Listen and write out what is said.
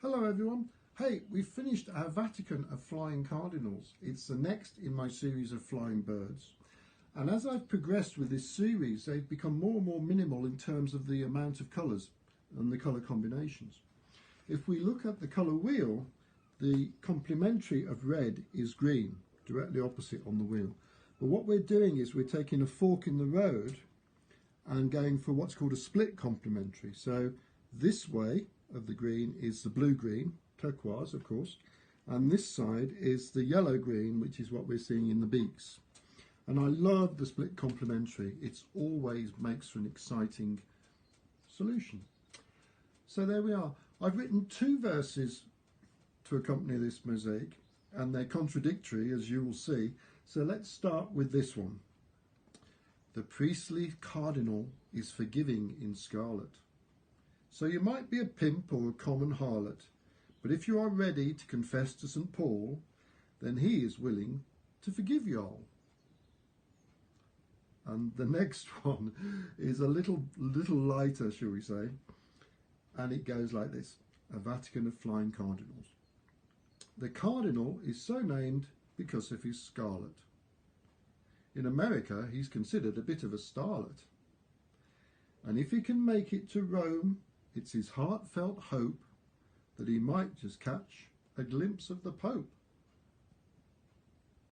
Hello everyone. Hey, we've finished our Vatican of Flying Cardinals. It's the next in my series of flying birds. And as I've progressed with this series, they've become more and more minimal in terms of the amount of colours and the colour combinations. If we look at the colour wheel, the complementary of red is green, directly opposite on the wheel. But what we're doing is we're taking a fork in the road and going for what's called a split complementary. So this way of the green is the blue-green, turquoise of course, and this side is the yellow-green, which is what we're seeing in the beaks. And I love the split complementary. It always makes for an exciting solution. So there we are. I've written two verses to accompany this mosaic, and they're contradictory, as you will see. So let's start with this one. The priestly cardinal is forgiving in scarlet. So you might be a pimp or a common harlot, but if you are ready to confess to St. Paul, then he is willing to forgive you all. And the next one is a little lighter, shall we say, and it goes like this: a Vatican of Flying Cardinals. The cardinal is so named because of his scarlet. In America, he's considered a bit of a starlet. And if he can make it to Rome, it's his heartfelt hope that he might just catch a glimpse of the Pope.